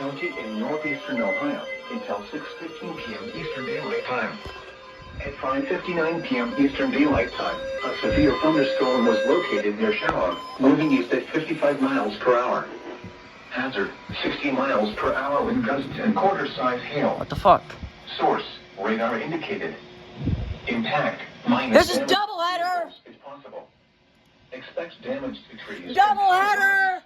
County in northeastern Ohio until 6:15 p.m. Eastern Daylight Time. At 5:59 p.m. Eastern Daylight Time, a severe thunderstorm was located near Shallon, moving east at 55 miles per hour. Hazard, 60 miles per hour with gusts and quarter-size hail. What the fuck? Source, radar indicated. Impact, minus This is damage doubleheader! is possible. Expects damage to trees. Doubleheader!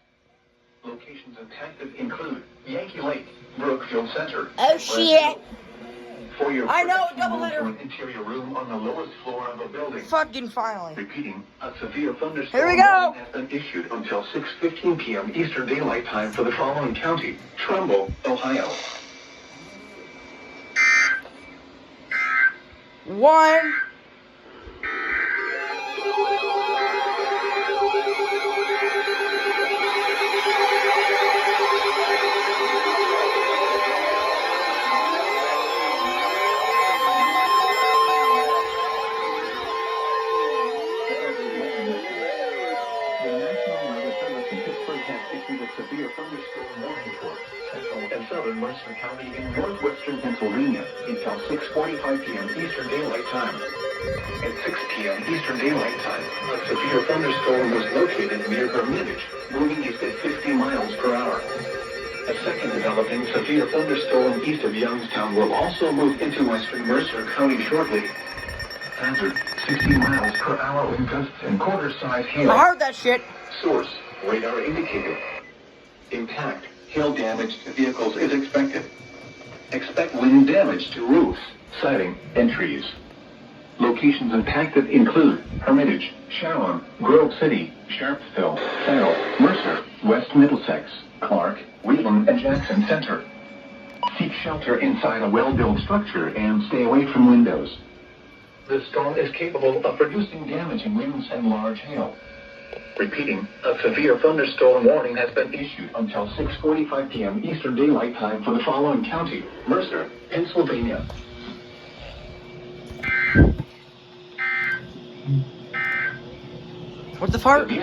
Locations impacted include Yankee Lake, Brookfield Center. Oh shit! For your I know, protection, move doubleheader. to an interior room on the lowest floor of a building. Fucking finally. Repeating, a severe thunderstorm Here we go. warning has been issued until 6:15 p.m. Eastern Daylight Time for the following county: Trumbull, Ohio. 1. The National Weather Service in Pittsburgh has issued a severe thunderstorm warning for central and southern Mercer County in northwestern Pennsylvania until 6:45 p.m. Eastern Daylight Time. At 6 p.m. Eastern Daylight Time, a severe thunderstorm was located near Hermitage, moving east at 50 miles per hour. A second developing severe thunderstorm east of Youngstown will also move into western Mercer County shortly. Hazard, 60 miles per hour with gusts and quarter-size hail. I heard that shit. Source, radar indicated. Impact, hail damage to vehicles is expected. Expect wind damage to roofs, siding, and trees. Locations impacted include Hermitage, Shallon, Grove City, Sharpsville, Farrell, Mercer, West Middlesex, Clark, Wheelan, and Jackson Center. Seek shelter inside a well-built structure and stay away from windows. The storm is capable of producing damaging winds and large hail. Repeating, a severe thunderstorm warning has been issued until 6:45 p.m. Eastern Daylight Time for the following county: Mercer, Pennsylvania. What the fuck? The